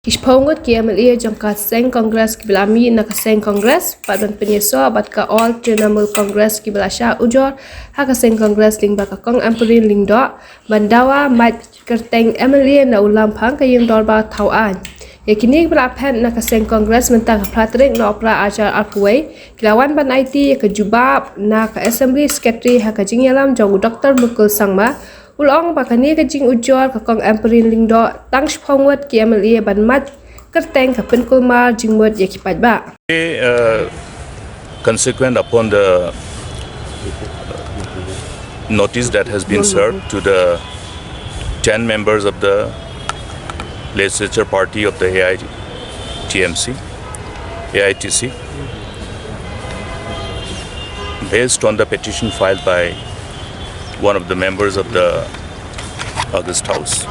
Kispongot ki MLA jangka seng Kongres ki belami nak seng Kongres padan penyeso abat ka all Trinamool Kongres ki belasha ujor haka seng Kongres ling baka kong ampurin ling do bandawa mat kerteng MLA na ulam phang kayeng dorba tauan yakini belapen nak seng Kongres mentang platrik no opera ajar arkuway kilawan ban IT ke jubab nak Assembly Secretary haka jingyalam jong Dr. Mukul Sangma Ulong bakani kajing ujor ka kong amperin lingdo tang shpongwat ki MLA ban mat kerteng ka penkulmar jingmut yakipat ba. Consequent upon the notice that has been served to the 10 members of the legislature party of the AITC, based on the petition filed by one of the members of the August House.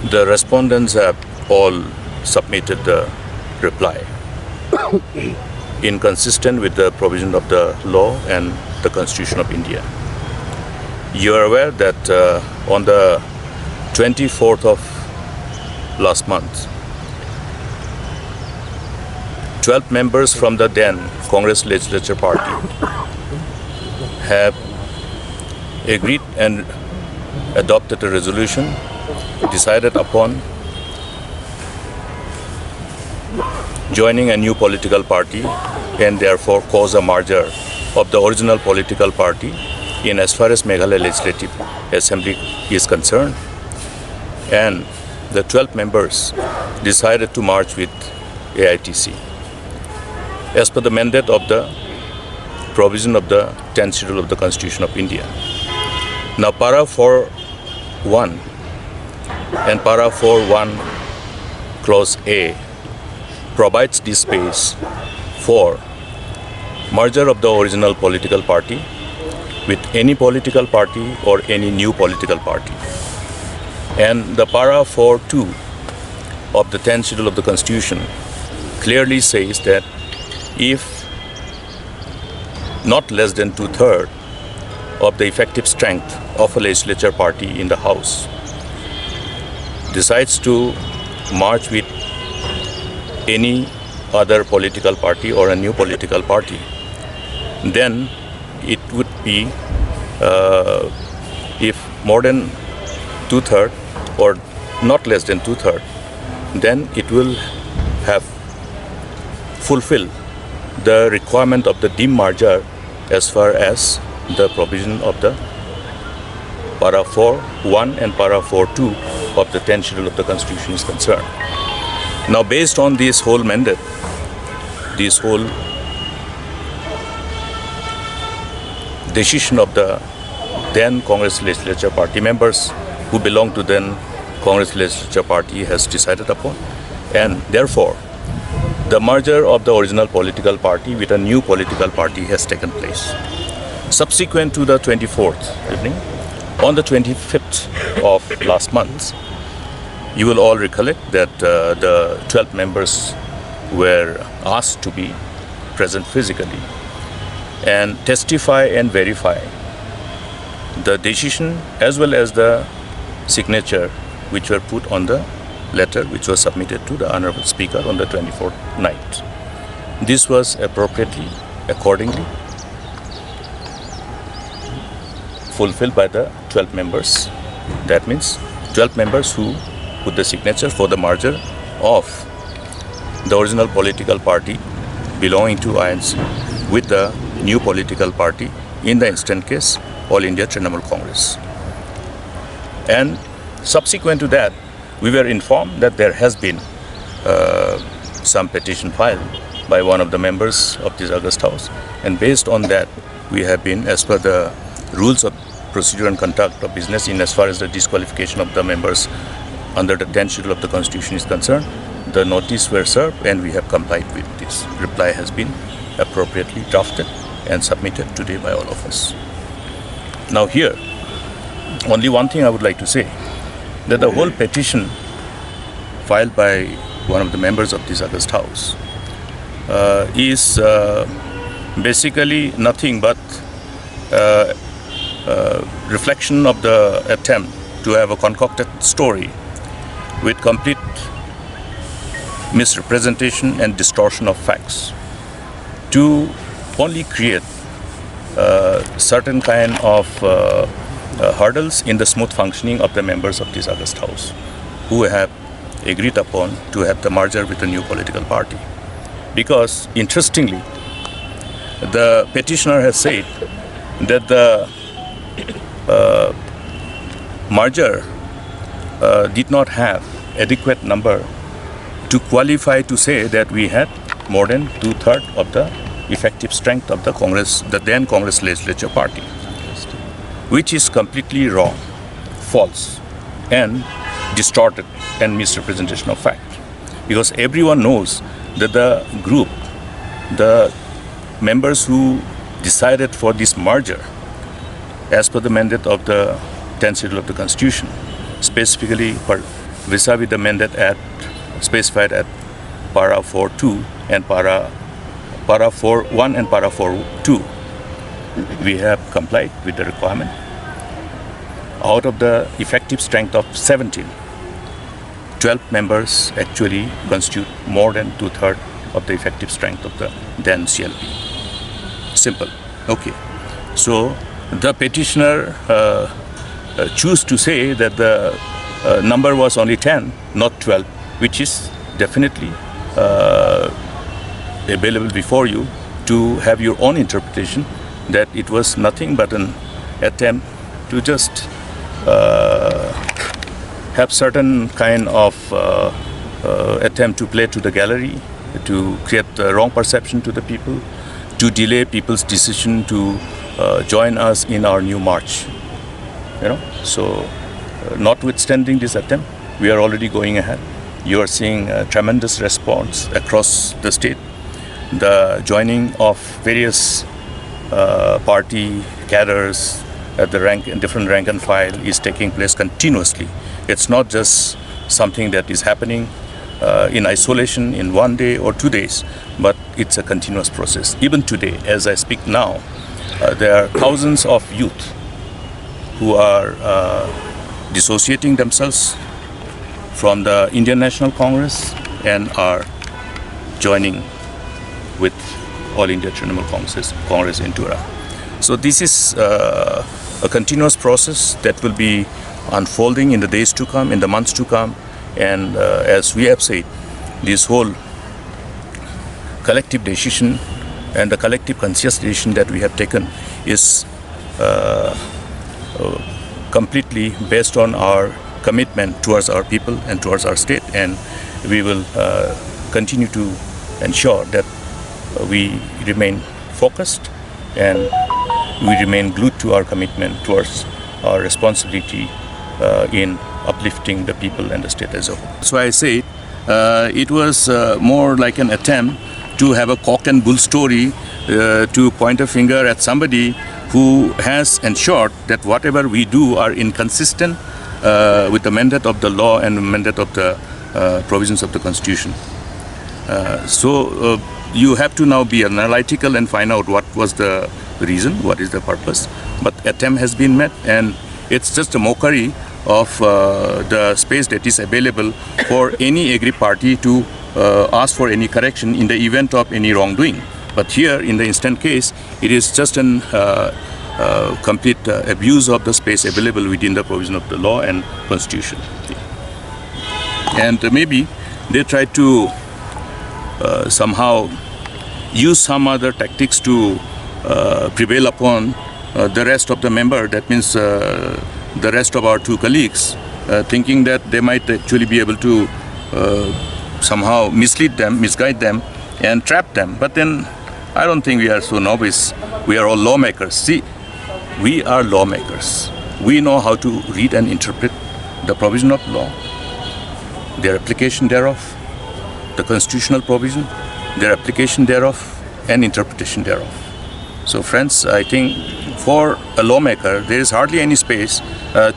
The respondents have all submitted the reply inconsistent with the provision of the law and the Constitution of India. You are aware that on the 24th of last month, 12 members from the then Congress Legislature Party have agreed and adopted a resolution decided upon joining a new political party and therefore cause a merger of the original political party in as far as Meghalaya Legislative Assembly is concerned, and the 12 members decided to merge with AITC as per the mandate of the provision of the 10th schedule of the Constitution of India. Now, Para 4.1 and Para 4.1 Clause A provides this space for merger of the original political party with any political party or any new political party. And the Para 4.2 of the 10th schedule of the Constitution clearly says that if not less than 2/3 of the effective strength of a legislature party in the House decides to merge with any other political party or a new political party, then it would be if more than 2/3 or not less than 2/3, then it will have fulfilled the requirement of the demerger as far as the provision of the Para 4.1 and Para 4.2 of the 10th schedule of the Constitution is concerned. Now, based on this whole mandate, this whole decision of the then Congress Legislature Party members who belong to then Congress Legislature Party has decided upon, and therefore the merger of the original political party with a new political party has taken place. Subsequent to the 24th evening, on the 25th of last month, you will all recollect that the 12 members were asked to be present physically and testify and verify the decision as well as the signature which were put on the letter which was submitted to the Honorable Speaker on the 24th night. This was appropriately, accordingly, fulfilled by the 12 members. That means 12 members who put the signature for the merger of the original political party belonging to INC with the new political party, in the instant case, All India Trinamool Congress. And subsequent to that, we were informed that there has been some petition filed by one of the members of this August House, and based on that, we have been, as per the rules of procedure and conduct of business in as far as the disqualification of the members under the 10th schedule of the Constitution is concerned, the notice were served and we have complied with this. Reply has been appropriately drafted and submitted today by all of us. Now here, only one thing I would like to say, that the whole petition filed by one of the members of this August House is basically nothing but reflection of the attempt to have a concocted story with complete misrepresentation and distortion of facts to only create certain kind of hurdles in the smooth functioning of the members of this August House who have agreed upon to have the merger with a new political party. Because interestingly, the petitioner has said that the merger did not have adequate number to qualify to say that we had more than 2/3 of the effective strength of the Congress, the then Congress legislature party, which is completely wrong, false, and distorted and misrepresentation of fact. Because everyone knows that the group, the members who decided for this merger, as per the mandate of the 10th schedule of the Constitution, specifically vis-a-vis the mandate specified at para 4.2 and para 4.1 and para 4.2, we have complied with the requirement. Out of the effective strength of 17, 12 members actually constitute more than 2/3 of the effective strength of the then CLP. Simple. Okay. So the petitioner choose to say that the number was only 10, not 12, which is definitely available before you to have your own interpretation that it was nothing but an attempt to just have certain kind of attempt to play to the gallery, to create the wrong perception to the people, to delay people's decision to join us in our new march. So notwithstanding this attempt, we are already going ahead. You are seeing a tremendous response across the state. The joining of various party cadres at the different rank and file is taking place continuously. It's not just something that is happening in isolation in 1 day or 2 days, but it's a continuous process. Even today, as I speak now, there are thousands of youth who are dissociating themselves from the Indian National Congress and are joining with All India Trinamool Congress in Tura. So this is a continuous process that will be unfolding in the days to come, in the months to come. And as we have said, this whole collective decision and the collective conscious decision that we have taken is completely based on our commitment towards our people and towards our state, and we will continue to ensure that we remain focused and we remain glued to our commitment towards our responsibility in uplifting the people and the state as a whole. So I say it was more like an attempt to have a cock and bull story, to point a finger at somebody who has ensured that whatever we do are inconsistent with the mandate of the law and the mandate of the provisions of the Constitution. So you have to now be analytical and find out what was the reason, what is the purpose. But attempt has been met, and it's just a mockery of the space that is available for any agri party to ask for any correction in the event of any wrongdoing. But here, in the instant case, it is just an complete abuse of the space available within the provision of the law and Constitution. And maybe they try to somehow use some other tactics to prevail upon the rest of the member, that means the rest of our two colleagues, thinking that they might actually be able to somehow mislead them, misguide them, and trap them. But then I don't think we are so novice. We are all lawmakers. See, we are lawmakers. We know how to read and interpret the provision of law, their application thereof, the constitutional provision, their application thereof, and interpretation thereof. So friends, I think for a lawmaker, there is hardly any space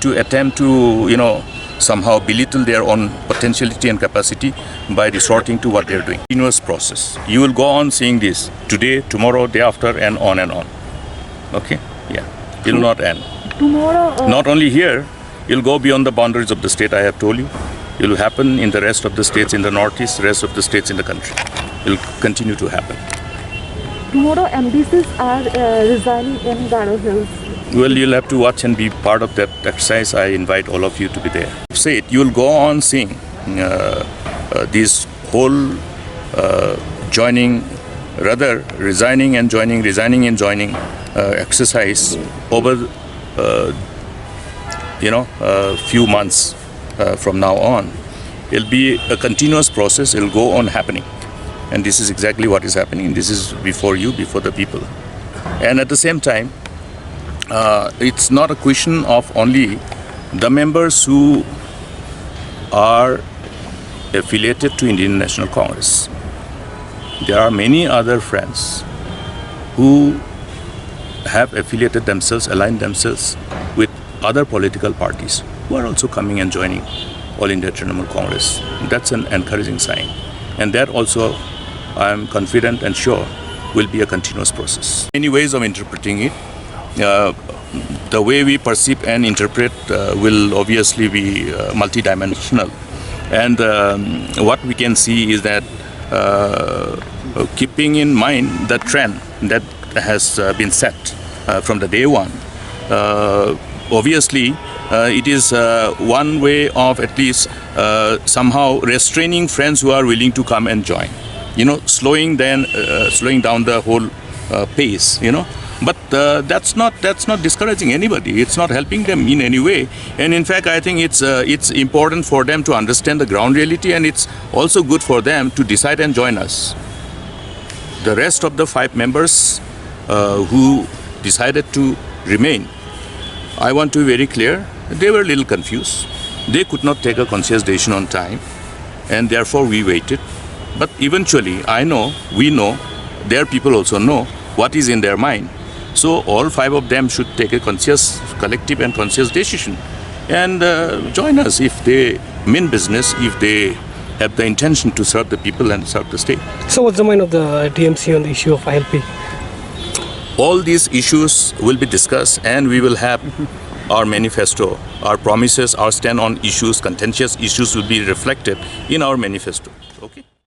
to attempt to, somehow belittle their own potentiality and capacity by resorting to what they're doing. Continuous process. You will go on seeing this today, tomorrow, day after, and on and on. Okay? Yeah. It will not end. Tomorrow? Not only here, you'll go beyond the boundaries of the state, I have told you. It will happen in the rest of the states in the northeast, rest of the states in the country. It will continue to happen. Tomorrow MDCs are resigning in Garo Hills. Well, you'll have to watch and be part of that exercise. I invite all of you to be there. Say it, you'll go on seeing this whole resigning and joining exercise over few months from now on. It'll be a continuous process. It'll go on happening, and this is exactly what is happening. This is before you, before the people, and at the same time, it's not a question of only the members who are affiliated to Indian National Congress. There are many other friends who have affiliated themselves, aligned themselves with other political parties who are also coming and joining All India Trinamool Congress. That's an encouraging sign. And that also, I am confident and sure, will be a continuous process. Many ways of interpreting it. The way we perceive and interpret will obviously be multidimensional. And what we can see is that keeping in mind the trend that has been set from the day one, obviously it is one way of at least somehow restraining friends who are willing to come and join, slowing down the whole pace, but that's not discouraging anybody. It's not helping them in any way. And in fact, I think it's important for them to understand the ground reality, and it's also good for them to decide and join us. The rest of the 5 members who decided to remain, I want to be very clear, they were a little confused. They could not take a conscious decision on time, and therefore we waited. But eventually, we know, their people also know what is in their mind. So all 5 of them should take a collective and conscious decision and join us if they mean business, if they have the intention to serve the people and serve the state. So what's the mind of the TMC on the issue of ILP? All these issues will be discussed, and we will have our manifesto, our promises, our stand on issues, contentious issues will be reflected in our manifesto.